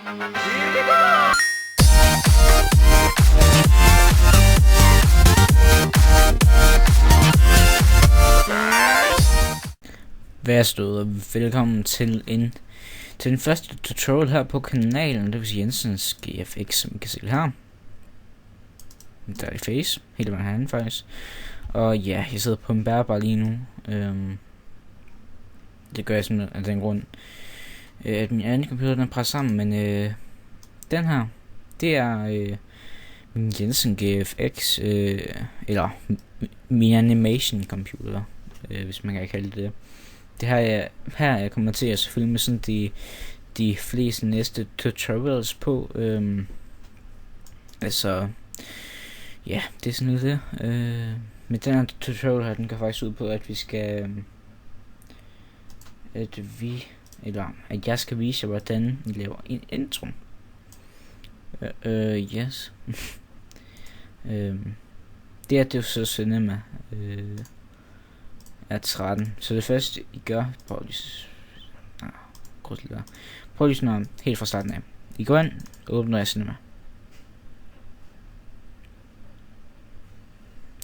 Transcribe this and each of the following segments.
Værsgo og velkommen til den første tutorial her på kanalen, det vil sige Jensens GFX, som I kan se her. Der er det face, hele vejen herinde faktisk. Og ja, jeg sidder på en bærbar lige nu. Det gør jeg simpelthen af den grund, at min anden computer den er presset sammen, men den her, det er min Jensen GFX, eller min animation computer, hvis man kan kalde det. Det her jeg kommer til at filme sådan de fleste næste tutorials på. Altså, ja, det er sådan lidt det. Men den her tutorial her, den går faktisk ud på, at vi skal, at jeg skal vise jer, hvordan vi laver en intro. Yes. Det er jo så Cinema er 13. Så det første I gør, prøv lige sådan helt fra starten af. I går ind og åbner jeg Cinema.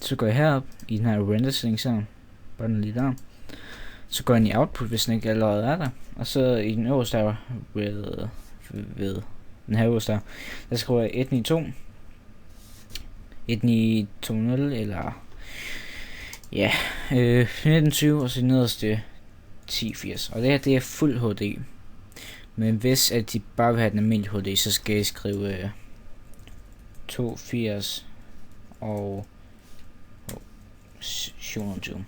Så går jeg herop i den her render settings her. Bare den lige der. Så går jeg ind i output, hvis den ikke allerede er der. Og så i den øverste der ved den her øverste der skriver jeg 192 1920 eller ja, 1920 og så nederste 1080. Og det her, det er fuld HD. Men hvis at de bare vil have den almindelige HD, så skal jeg skrive 280 og 720.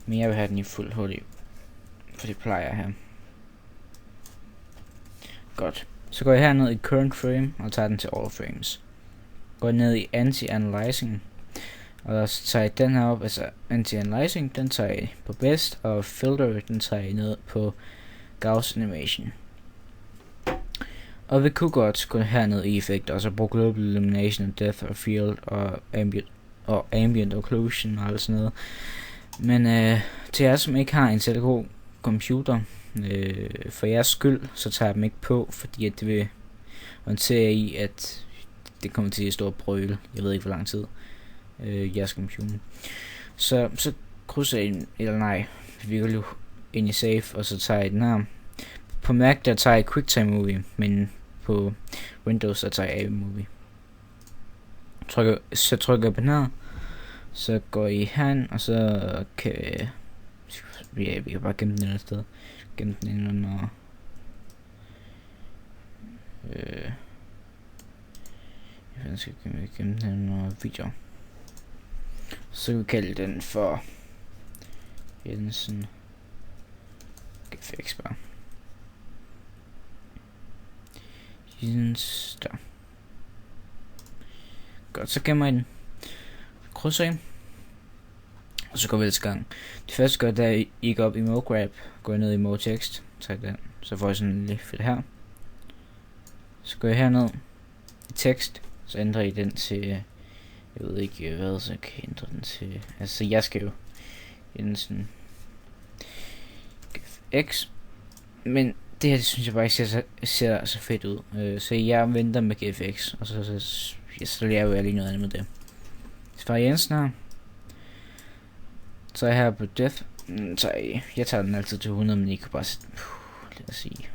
Men jeg vil have den i fuld HD, for det plejer jeg her. Godt. Så går jeg herned i current frame og tager den til all frames. Går ned i anti-analyzing. Og så tager jeg den her op, altså anti-analyzing, den tager jeg på best, og filter, den tager jeg ned på Gauss animation. Og vi kunne godt gå herned i effekt, og så bruge global illumination, og depth of field, og ambient occlusion og alt sådan noget. Men til jer som ikke har en særlig god computer, for jeres skyld, så tager jeg dem ikke på, fordi at det vil håndtere i, at det kommer til at stå og brøle, jeg ved ikke hvor lang tid. Jeres computer. Så krydser jeg ind, eller nej, vi går lige ind i save, og så tager jeg den her. På Mac der tager jeg QuickTime Movie, men på Windows der tager jeg AVI Movie. Så trykker jeg på den her, så går I herind, og så kan vi kan bare gemme den et sted. Gemme den ind under jeg skal gemme den under video. Så kan vi kalde den for Jensen GFX bare. Jens der. Godt, så gemmer jeg den. Krydser I. Og så går vi ellers i gang. Det første gør, da I går op i Mode Grab, går jeg ned i Mode Text, tager den, så får jeg sådan lidt fedt her. Så går jeg herned i tekst, så ændrer I den til, jeg ved ikke hvad, så kan jeg ændre den til, altså jeg skal jo Jensen GFX, men det her det synes jeg bare ikke ser så fedt ud, så jeg venter med GFX, og så laver jeg lige noget andet med det. Så fra Jensen her, så er jeg her på depth, så jeg tager den altid til 100, men I kan bare sætte, lad os sige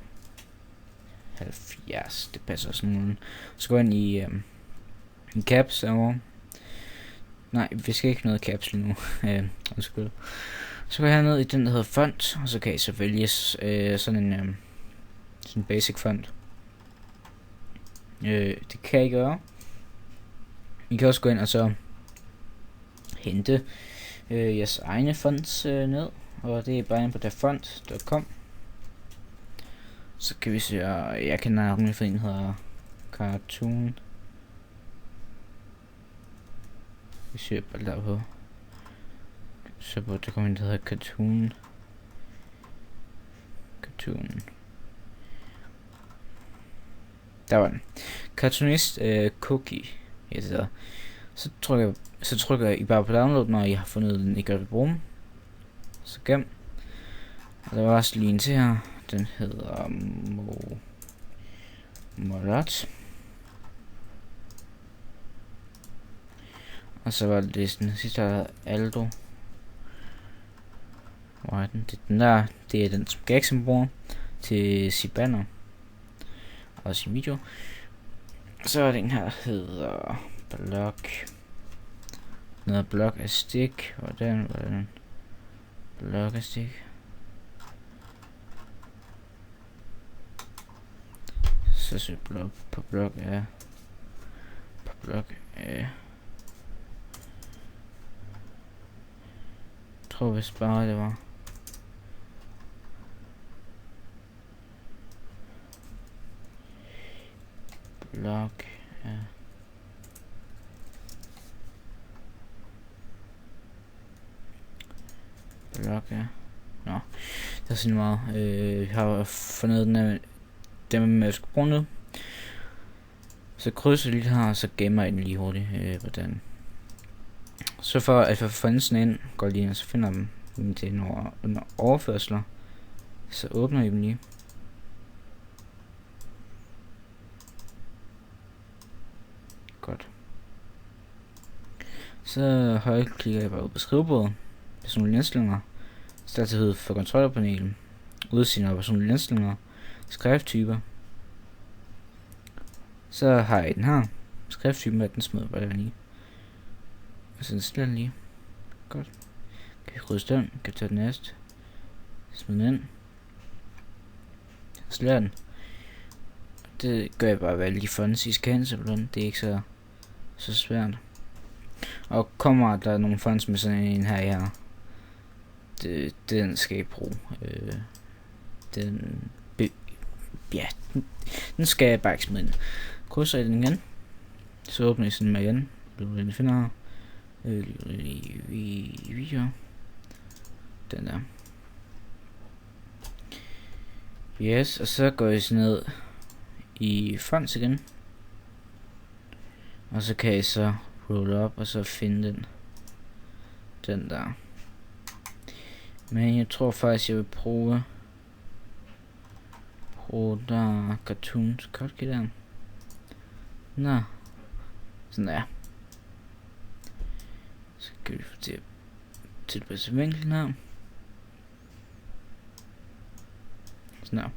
70, det passer sådan nogen. Så går jeg ind i caps derovre. Nej, vi skal ikke noget caps lige nu. Undskyld. Så går jeg herned i den der hedder font, og så kan I så vælge sådan en basic font. Det kan I gøre. I kan også gå ind og så hente jeres egne fonts ned, og det er bare inde på dafont.com. Så kan vi se, jeg kan navnet for en der hedder Cartoon. Vi ser bare der på. Så på der kommer en der hedder Cartoon. Der var den. Cartoonist cookie. Så trykker I bare på download, når I har fundet den, I gør det bruge. Så gem. Og der var også lige en til her. Den hedder Morat. Og så var det sådan sidste, der hedder Aldo. Hvor er den? Det er den der. Det er den, som Gaxen bruger til sit banner og sin video. Så er den her, hedder Block. Noget Block af Stick. Hvordan? Block af Stick. Så søg Block på Block af. På Block af. Jeg tror vist bare det var. Block af. Block af. Nå, det er sådan meget. Jeg har fundet den af dem med at skulle bruge noget. Så krydser lige her, og så gemmer jeg den lige hurtigt. Hvordan. Så for at få fundet sådan ind, går lige ind og så finder dem til nogle overførsler. Så åbner jeg dem lige. Godt. Så højreklikker jeg bare på skrivebordet. Personlige indstillinger. Statighed for kontrollerpanelen. Udseende og personlige indstillinger. Skrifttyper. Så har jeg den her. Skrifttypen er den smider bare der lige. Og så stiller den lige. Godt. Kan vi krydse den. Kan vi tage den næste. Smid den ind. Slår den. Det gør jeg bare ved lige fancy scans. Det er ikke så svært. Og kommer der nogle fonts med sådan en her. Den skal jeg bruge. Den skal jeg bare ikke smide ind. Krydser jeg den igen. Så åbner jeg sådan med igen. Den finder her. Video. Den der. Yes, og så går jeg sådan ned i fonts igen. Og så kan jeg så roll op og så finde den der. Men jeg tror faktisk jeg vil prøve der cartoons hotkey der. Nå. Sådan der. Så kan vi få til at tilpasse vinklen her. Sådan der.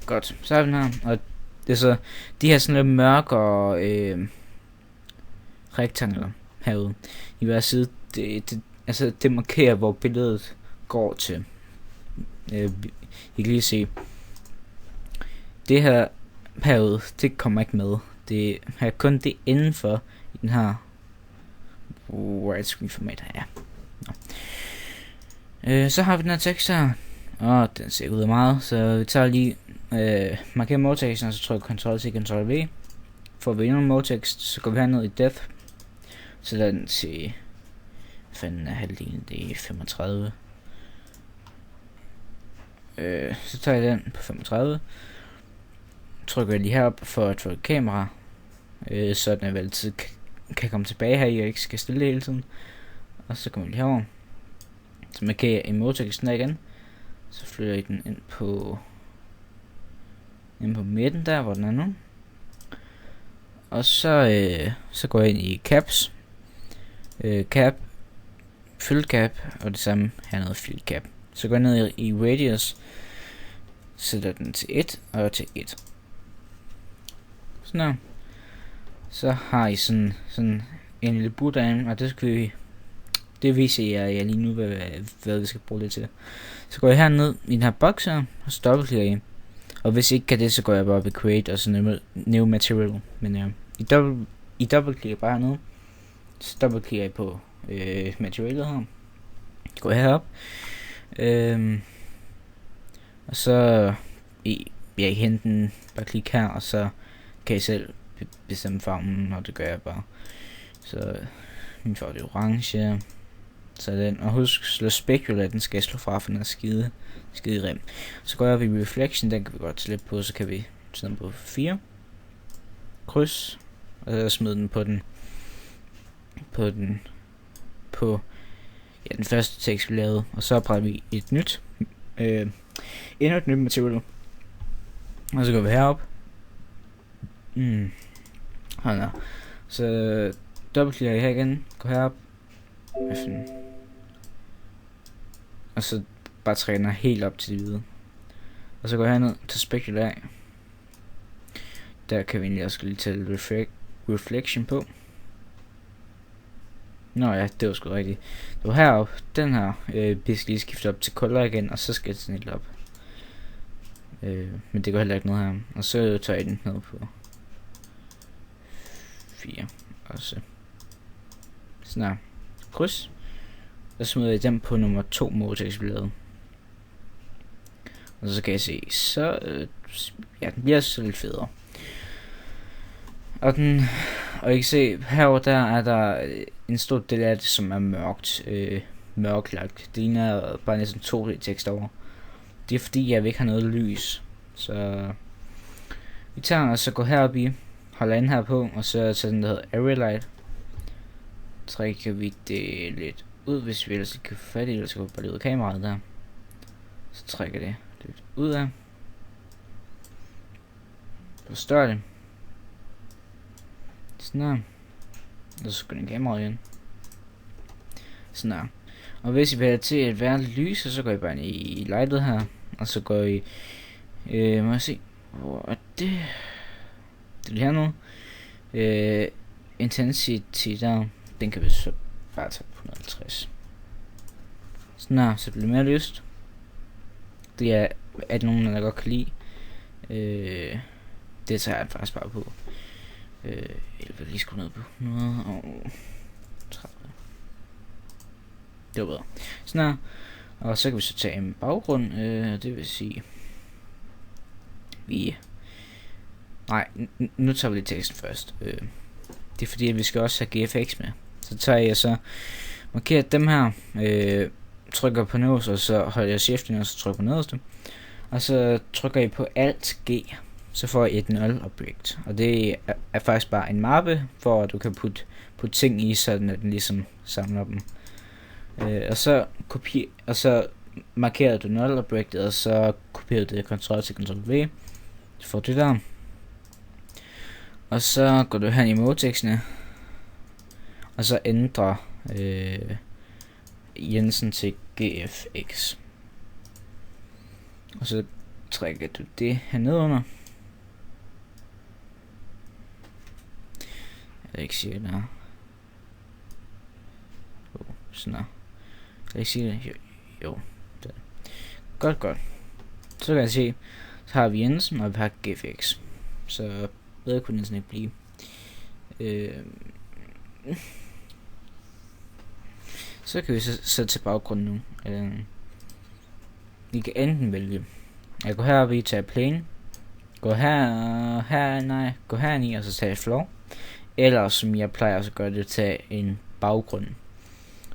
Godt, så har vi den her. Og det er så de her sådan lidt mørkere rektangler herude i hver side. Det markerer hvor billedet går til. I kan lige se det her herude, det kommer ikke med. Det er kun det indenfor i den her widescreen format her. Ja. Så har vi den her tekst her, og den ser ud af meget, så vi tager lige markerer modteksten, og så trykker Ctrl C, Ctrl V. For at vælge en modtekst, så går vi herned i depth, så lader den til fanden af halvdelen, det er 35. Så tager jeg den på 35. Trykker jeg lige herop for at trykke kamera, så den altid kan komme tilbage her, jeg ikke skal stille hele tiden. Og så kommer jeg lige herover. Så markerer jeg emoteksten der igen. Så flytter jeg den ind på midten der, hvor den er nu. Og så går jeg ind i caps. Cap, fill cap, og det samme hernede fill cap. Så går jeg ned i radius, sætter den til 1 og til 1. Sådan her. Så har I sådan en lille button, og det viser jeg lige nu, hvad vi skal bruge det til. Så går jeg herned i den her boks her, og så dobbeltklikker jeg. Og hvis I ikke kan det, så går jeg bare på create, og så new material. Men I dobbeltklikker bare hernede. Så dobbeltklikker jeg på materialet her. Så går jeg herop. Og så jeg henter den, bare klik her, og så kan I selv bestemme farven, og det gør jeg bare. Så min farve er orange. Så den, og husk slå specular, den skal jeg slå fra, for den er skide rem. Så går jeg op i reflection, den kan vi godt slippe på, så kan vi smide på 4. Kryds, og så smide den på den første tekst vi lavede, og så opretter vi et nyt, endnu et nyt materiale. Og så går vi herop, Hold da. Så dobbeltklikker jeg her igen, gå herop, og så bare træner helt op til det hvide. Og så går jeg herned til Specular. Der kan vi egentlig også lige tage reflection på. Nå ja, det var sgu rigtigt. Det var heroppe, den her, vi skal lige skifte op til color igen, og så skal jeg snille op. Men det går heller ikke noget her. Og så tager jeg den ned på 4. Og så sådan her. Kryds. Og så smider jeg den på nummer 2 Motex-billedet. Og så kan jeg se, så ja, den bliver så lidt federe. Og I kan se, herovre der er der en stor del af det, som er mørklagt. Det ligner bare næsten 2D-tekst over. Det er fordi, jeg vil ikke have noget lys. Så vi tager og så går herop i, holder ind her på, og så tager den der hedder Area Light. Trækker vi det lidt ud, hvis vi ellers ikke kan få fat i, eller så går vi bare lige ud af kameraet der. Så trækker det lidt ud af. Forstørrer det. Sådan her. Og så går den kameraet igen. Sådan her. Og hvis I vil have til at være lys, så går I bare i lightet her. Og så går I... må jeg se... Hvor er det? Det er lige hernede. Intensity der. Den kan vi så bare tage på 150. Sådan her. Så bliver det mere lyst. Det er nogen, der godt kan lide. Det tager jeg faktisk bare på. Jeg vil lige skrue ned på 130. Det var bedre. Sådan her. Og så kan vi så tage en baggrund. Det vil sige... Nej, nu tager vi lige teksten først. Det er fordi, at vi skal også have GFX med. Så tager jeg så... markerer dem her. Trykker på nederst, og så holder jeg shift, og så trykker på nederste. Og så trykker jeg på Alt G. Så får jeg et null object. Og det er faktisk bare en mappe, for at du kan putte ting i, sådan at den ligesom samler dem. Og så markerer du null objectet, og så kopierer du det Ctrl til Ctrl V. Så får det der. Og så går du her i modtekstene. Og så ændrer Jensen til GFX. Og så trækker du det her nedunder. Jeg ikke sige det her. Sådan her. Kan jeg sige det? Jo. Det. Godt. Så kan jeg se, så har vi Jensen, og vi har GFX. Så bedre kunne den sådan ikke blive. Så kan vi så til baggrunden nu. Vi kan enten vælge. Jeg går heroppe i, tager plane. Gå herind i, og så tage floor. Eller som jeg plejer at gøre det, tage en baggrund.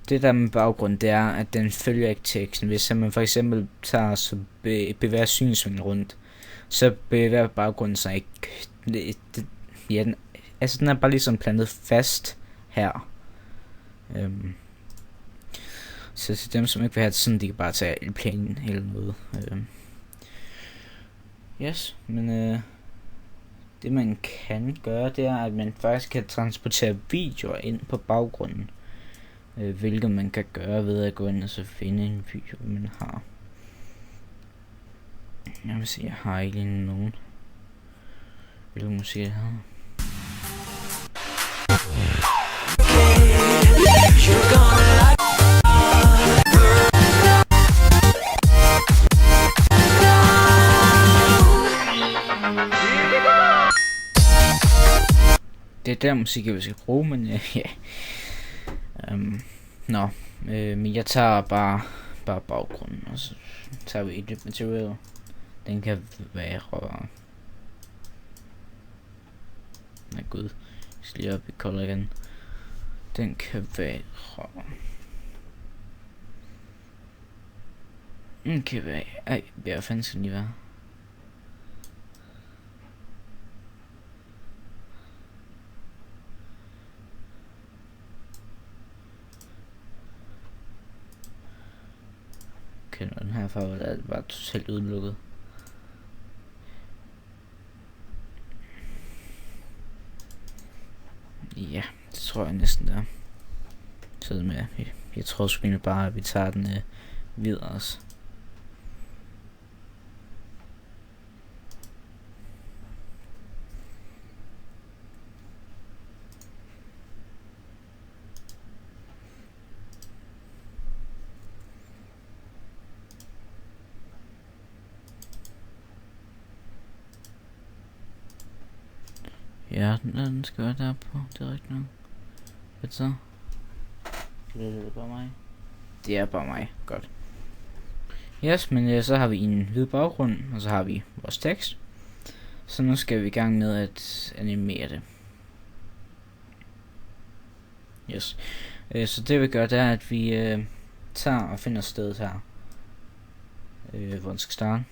Det der med baggrund, det er, at den følger ikke teksten. Hvis man for eksempel tager så bevæger synsvinklen rundt, så bevæger baggrunden sig ikke. Den er bare ligesom plantet fast her. Så til dem, som ikke vil have det sådan, de kan bare tage en plan eller noget. Yes, men det man kan gøre, det er, at man faktisk kan transportere videoer ind på baggrunden. Hvilket man kan gøre ved at gå ind og så finde en video, man har. Jeg vil se, jeg har ikke nogen. Hvilken musik jeg har. Det er der musik, jeg skal bruge, men ja. Men jeg tager bare baggrunden, og så tager vi edit material. Den kan være... Nej gud, jeg skal lige op i color igen. Den kan være... Den kan være... Ej, hvad fanden skal den lige være? Okay, den her farve er bare totalt udelukket. Ja, det tror jeg næsten der. Så med, jeg tror sgu egentlig bare, at vi tager den videre også. Ja, den skal være der på, det er rigtigt nok. Hvad så? Det er bare mig. Det er bare mig, godt. Yes, men så har vi en hvid baggrund, og så har vi vores tekst. Så nu skal vi i gang med at animere det. Yes. Så det vi gør, det er, at vi tager og finder stedet her. Hvor den skal starte.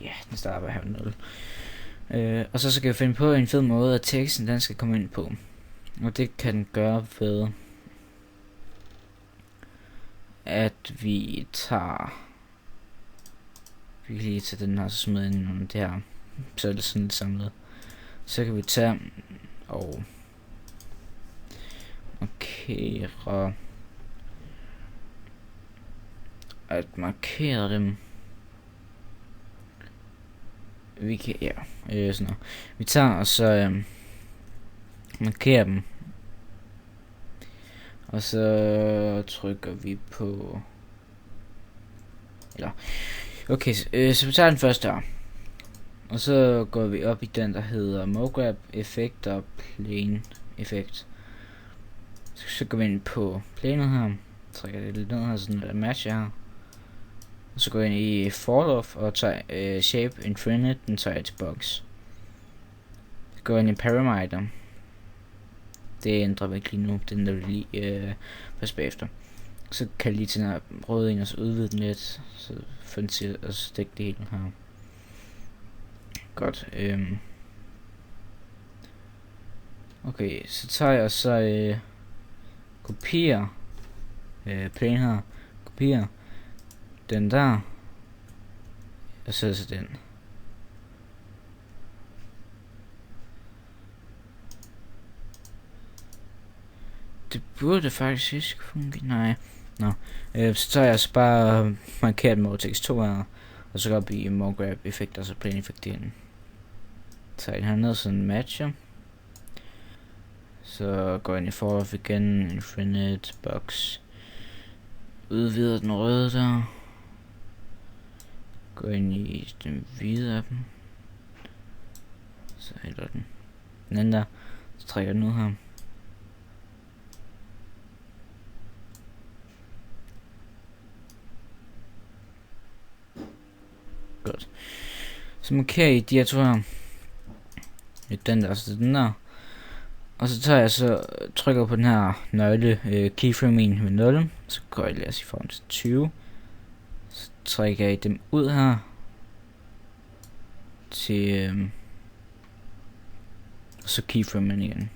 Ja, den starter bare her ved 0. Og så skal vi finde på en fed måde, at teksten den skal komme ind på. Og det kan den gøre ved, at vi tager... Vi kan lige tage den her, så smider ind under det her. Så er det sådan lidt samlet. Så kan vi tage og markere... At markere dem. Vi kan, ja, sådan noget. Vi tager og så markerer dem. Og så trykker vi på... Eller... Okay, så vi tager den første her. Og så går vi op i den, der hedder MoGraph effekt og plane effekt. Så går vi ind på planet her. Trækker det lidt ned her, sådan der matcher her. Og så går jeg ind i fall off og tager shape infinite, den tager jeg til box. Så går jeg ind i parameter. Det ændrer vi ikke lige nu, den der vi lige først bagefter. Så kan jeg lige tage den her røde ind og så udvide den lidt, så får den til at stikke det hele her. Godt. Okay, så tager jeg så kopierer plane her, kopierer den der, og så den. Det burde faktisk ikke fungere. Nej. Nå. Så tager jeg så bare markeret Motex 2 her, og så går op i MoGraph effekt og så plane effekt ind. Tager den her ned, så den matcher. Så går jeg ind i fall off igen, infinite box. Udvider den røde der. Går ind i den hvide af dem. Så hælder den anden der. Så trækker den ud her. Godt. Så markerer I de her to her. Den der, så den der. Og så tager jeg så trykker på den her nøgle keyframe med 0. Så går jeg lige i form til 20. Så trækker jeg dem ud her. Til og så keyframe igen.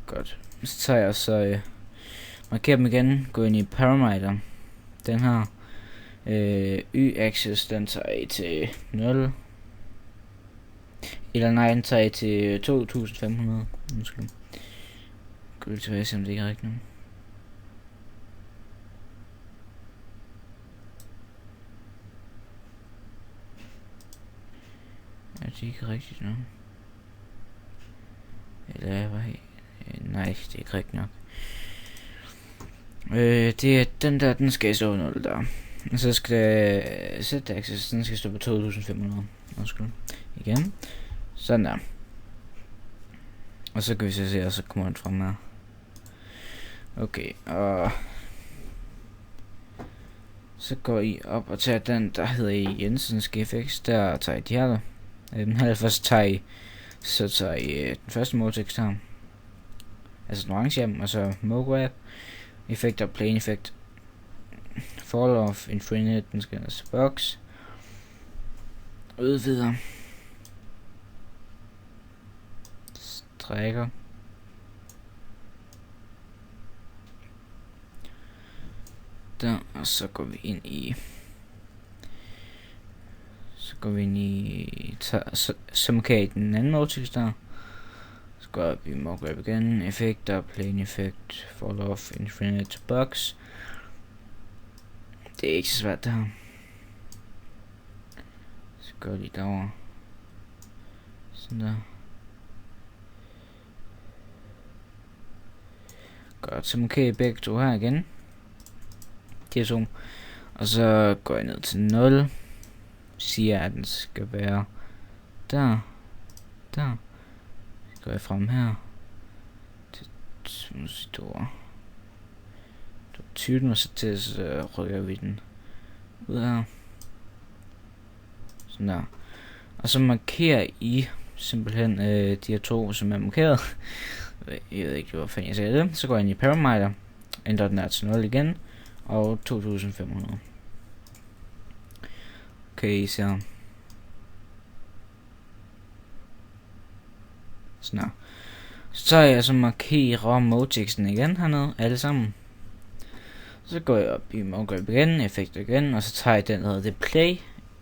Godt. Så tager jeg så markerer dem igen. Går ind i parameter. Den her y-axis, den tager jeg til 0. Eller nej, den tager jeg til 2500. Undskyld. Gå lige tilbage, se om det ikke er rigtigt nu. Er det ikke rigtigt nu? Eller hvad? Nej, det er ikke rigtigt nok. Det er den der, den skal stå 0 der. Og så skal det z-axis, den skal stå på 2500. Undskyld. Igen. Sådan der. Og så kan vi så se, og så kommer den frem her. Okay, og så går I op og tager den, der hedder Jensens GFX. Der tager I de her. Den her først tager I, så tager I den første Motex her. Altså den orange hjem, og så MoGraph effekt og plane effekt. Fall off, infinite, den skal altså box. Udvider. Strækker. Der, og så går vi ind i Så går vi ind i som kan i den anden modetekst der. Så går vi mockup igen, effekter, plane effect, fall off, infinite box. Det er ikke så svært det her. Så går vi derover. Sådan der. Godt, så markerer jeg begge to her igen. De to. Og så går jeg ned til 0. Siger at den skal være der. Der. Så går jeg frem her. Til 20, og så til så rykker vi den ud her. Sådan der. Og så markerer I simpelthen de her to, som er markeret. Jeg ved ikke, hvor fanden jeg sagde det. Så går jeg ind i parameter. Ændrer den her til 0 igen. Og 2500. Okay, så. Sådan her. Så jeg så markerer modeteksten igen hernede. Alle sammen. Så går jeg op i mockup igen. Effekter igen. Og så tager jeg den, der hedder play.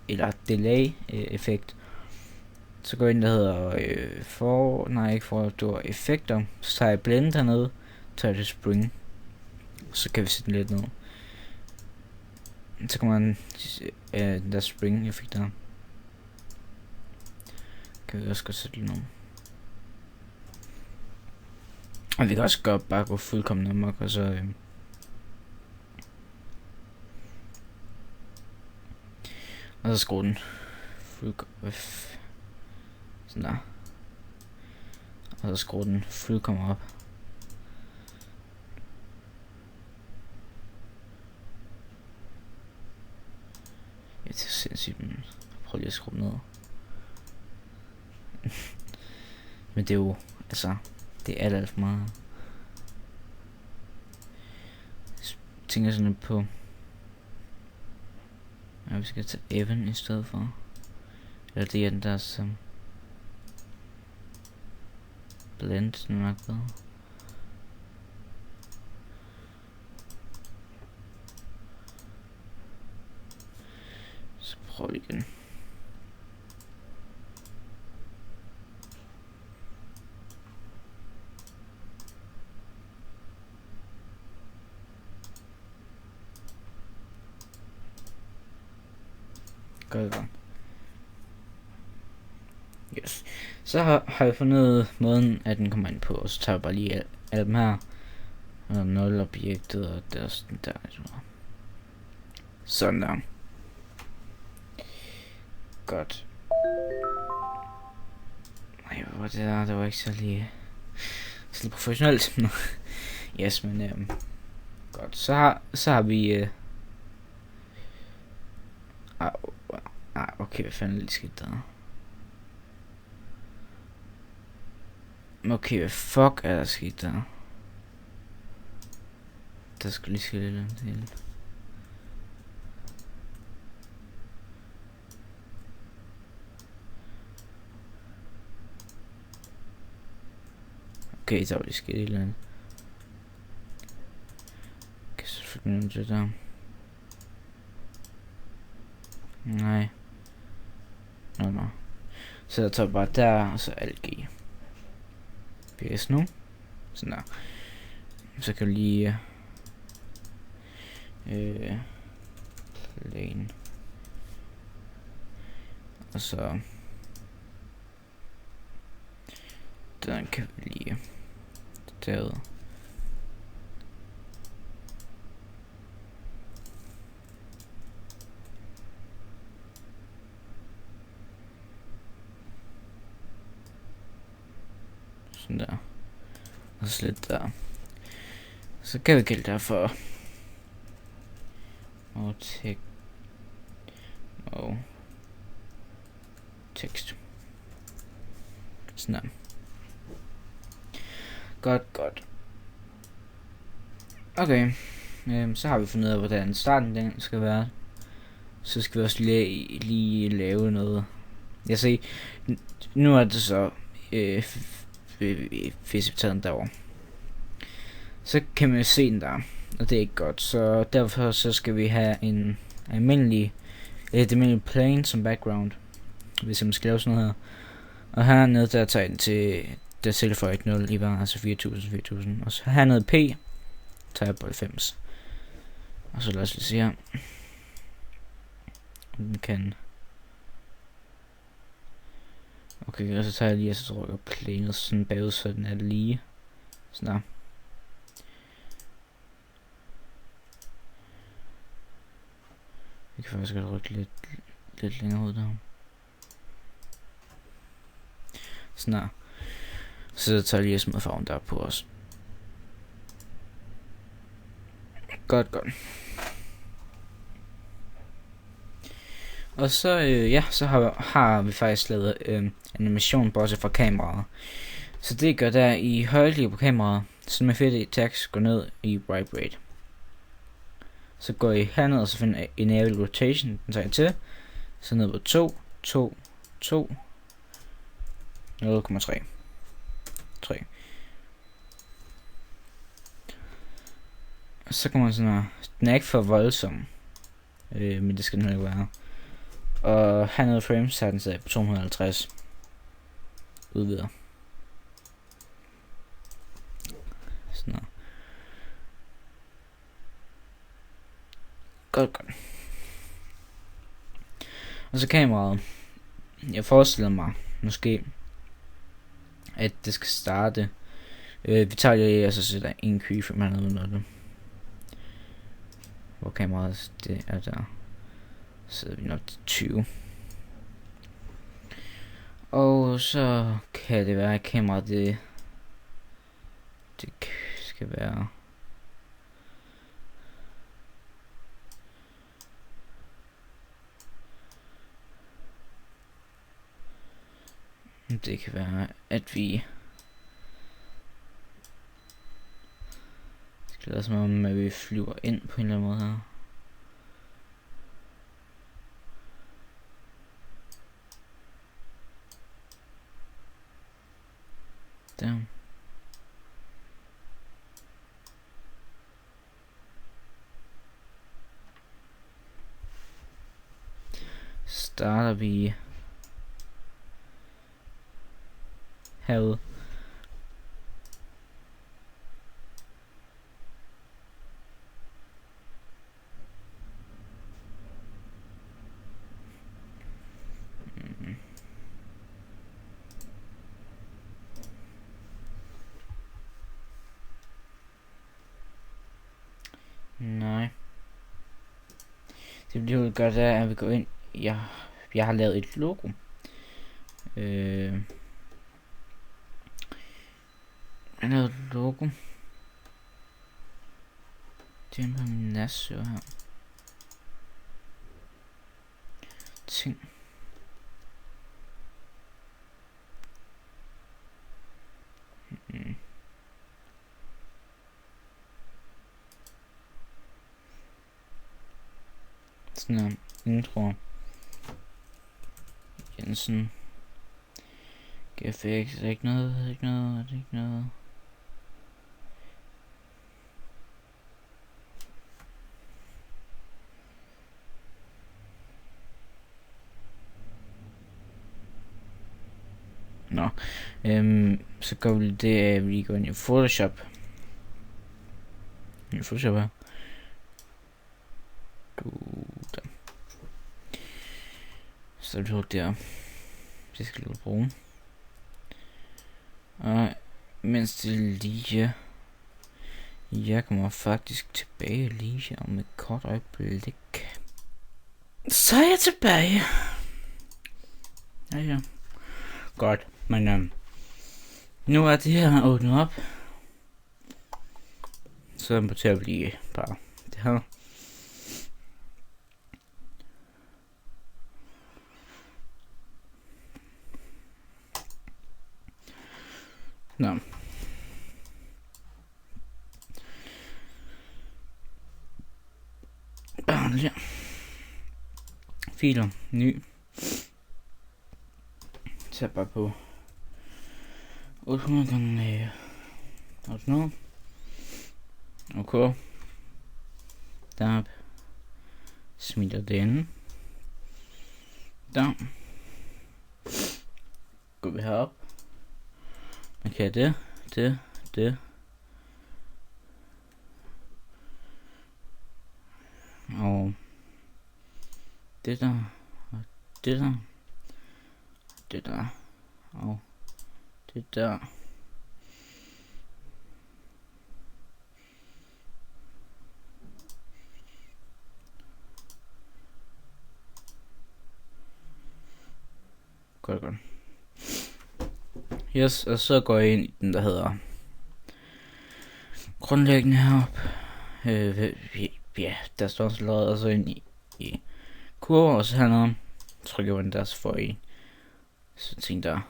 Eller delay effekt. Så går jeg ind, der hedder effekter. Så tager jeg blend hernede. Tager jeg til spring. Så kan vi sætte den lidt ned. Så kommer den der spring effekt der. Kan vi også godt sætte lidt ned. Og vi kan også godt bare gå fuldkommen amok, og så skrue den fuldkommen sådan der. Og så skrue den fuldkommen op. Ja, det er sindssygt, men prøv lige at skrue ned. Men det er jo, altså, det er alt for meget. Jeg tænker sådan lidt på, at vi skal tage even i stedet for. Eller det er den der som blend, den er nok bedre. Så prøv igen. Godt. Yes. Så har jeg fundet måden, at den kommer ind på, og så tager jeg bare lige alle dem her. Og 0 objektet, og der er sådan der. Sådan der. Godt. Nej, hvad var det der? Det var ikke så lige professionelt. Yes, men godt. Så har vi okay, hvad fanden lige skidt der? Okay, hvad fuck er der skidt der? Der skal lige ske lidt til. Okay, der var lige sket et eller andet. Okay, så fik man det der. Nej. Nå. Så jeg tager bare der, og så LG. PS nu. Sådan der. Så kan vi lige plane. Og så den kan vi lige derud. Sådan der. Og så lidt der. Så kan vi kalde det for tekst. Sådan der. Godt. Okay. Så har vi fundet ud af, hvordan starten den skal være. Så skal vi også lige lave noget. Jeg ser, nu er det så hvis vi tager den derovre, så kan man se den der, og det er ikke godt, så derfor så skal vi have en almindelig Det er med plain som background, hvis jeg skal lave sådan noget her. Og hernede der tager jeg den til, der tilføjer et 0 i hver, altså 4000. Og så hernede P, tager jeg på 90. Og så lad os lige se her. Den kan... Okay, og så tager jeg lige, og så trykker planet sådan bagud, så den er lige. Sådan der. Vi kan faktisk godt rykke lidt længere ud der. Sådan der. Så tager jeg lige smid farven der på os. Godt. Og så, så har vi faktisk lavet animation bortset fra kameraet. Så det gør der i højre på kameraet, så med fedt i text går ned i bright rate. Så går I herned og så finder enable rotation, den tager jeg til. Så ned på 2, 0,3. 3. Og så kommer sådan her. Den er ikke for voldsom, men det skal den ikke være. Og hernede frames, så er den stadig på 250. Udvider. Sådan her. Godt. Og så kameraet. Jeg forestiller mig måske, at det skal starte. Vi tager lige, og så sætter en keyframe hernede under det. Hvor kameraet det er der. Så sætter vi nok til 20. Og så kan det være, at kameraet det skal være... Det kan være, at vi skal lade som om, at vi flyver ind på en eller anden måde her. Der. Starter vi herude. Nej. Det bliver godt af, at vi går ind. Jeg har lavet et logo. Jeg har lavet et logo. Det er på min næste her. Ting. Sådan her. Intro. Jensen. GFX. Ikke noget. Nå. Så går vi det, at vi går ind i Photoshop. Her. Så vi der. Det skal vi bruge. Og mens det lige... Jeg kommer faktisk tilbage lige om et kort øjeblik. Så er jeg tilbage. Ja. Godt, men nu er det her åbnet op. Så importerer vi lige bare det her. Nå. Bare her. Filer, ny. Tag bare på 800 gange 800. Okay. Der smider den. Der. Går vi herop. Okay, det. Og det der. Og det der. Det der. Og det der. Godt. Yes, og så går jeg ind i den, der hedder grundlæggende herop. Ja, der står så lavet, og så ind i kurver, og så hernede trykker jeg på den der, så får I sådan ting der.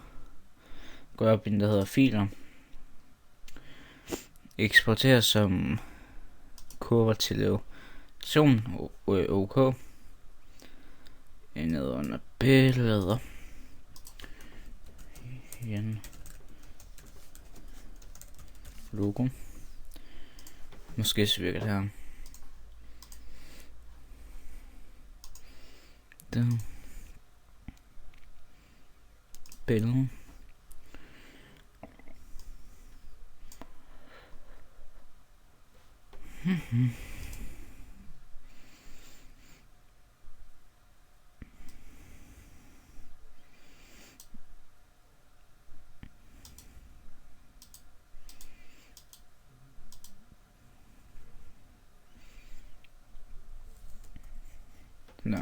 Går op i den, der hedder filer. Eksporterer som kurver til elevation, OK. Nede under billeder. Igen. Logo. Måske så virker det her. Der. Billede. Nå.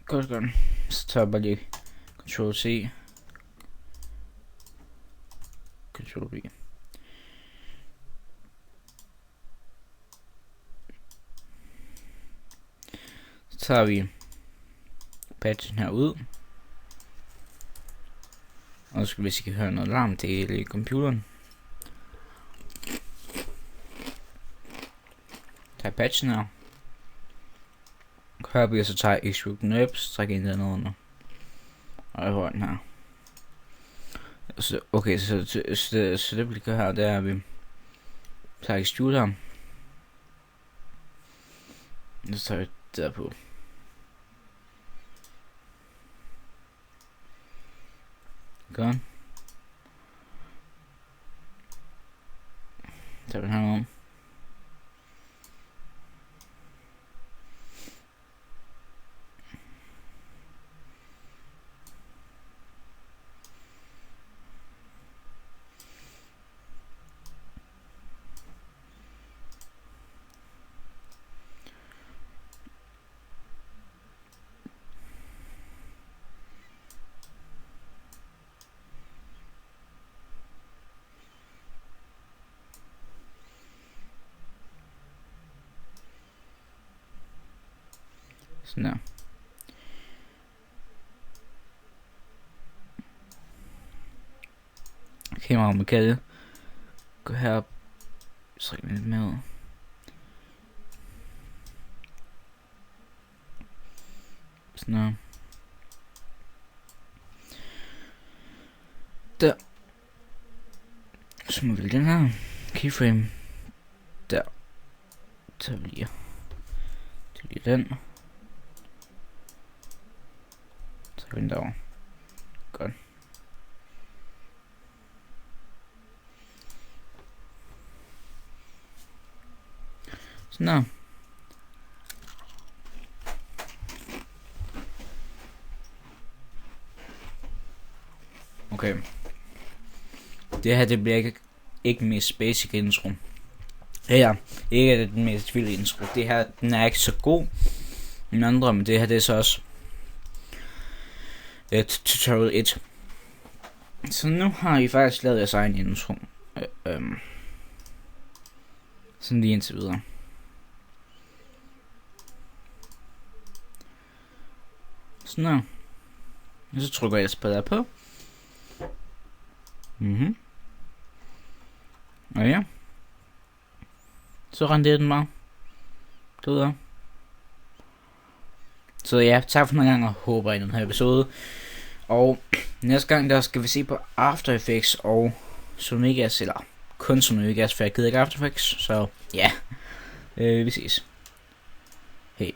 Godt. Så tager jeg bare lige Ctrl-C. Ctrl-V. Så tager vi patchen her ud. Og så skal vi, hvis I kan høre noget larm, det er i computeren. Tager patchen her. Her bliver så tager extrude knobs, trækker ind dernede under. Og jeg har den her. Så, okay, så det vi gør her, det er, at vi tager extrude her. Så tager vi det der på. Godt. Så tager vi den her om. Sådan der. Kamera med kælde. Gå herop. Træk lidt med. Sådan der. Der. Så må vi den her keyframe. Der. Så vi lige. Det er den. Så vi den derovre. Godt. Sådan der. Okay. Det her, det bliver ikke den mest basic intro. Ja, ikke den mest vilde intro. Det her, den er ikke så god end andre, men det her, det er så også tutorial 1. Så nu har I faktisk lavet jeres egen intro. Sådan lige indtil videre. Sådan her. Og så trykker jeg spiller på. Og ja. Så renderer den bare. Det ved jeg. Så ja, tak for den gang, og håber i den her episode. Og næste gang, der skal vi se på After Effects og Sony Vegas, eller kun Sony Vegas, for jeg gider ikke After Effects. Så ja, Vi ses. Hej.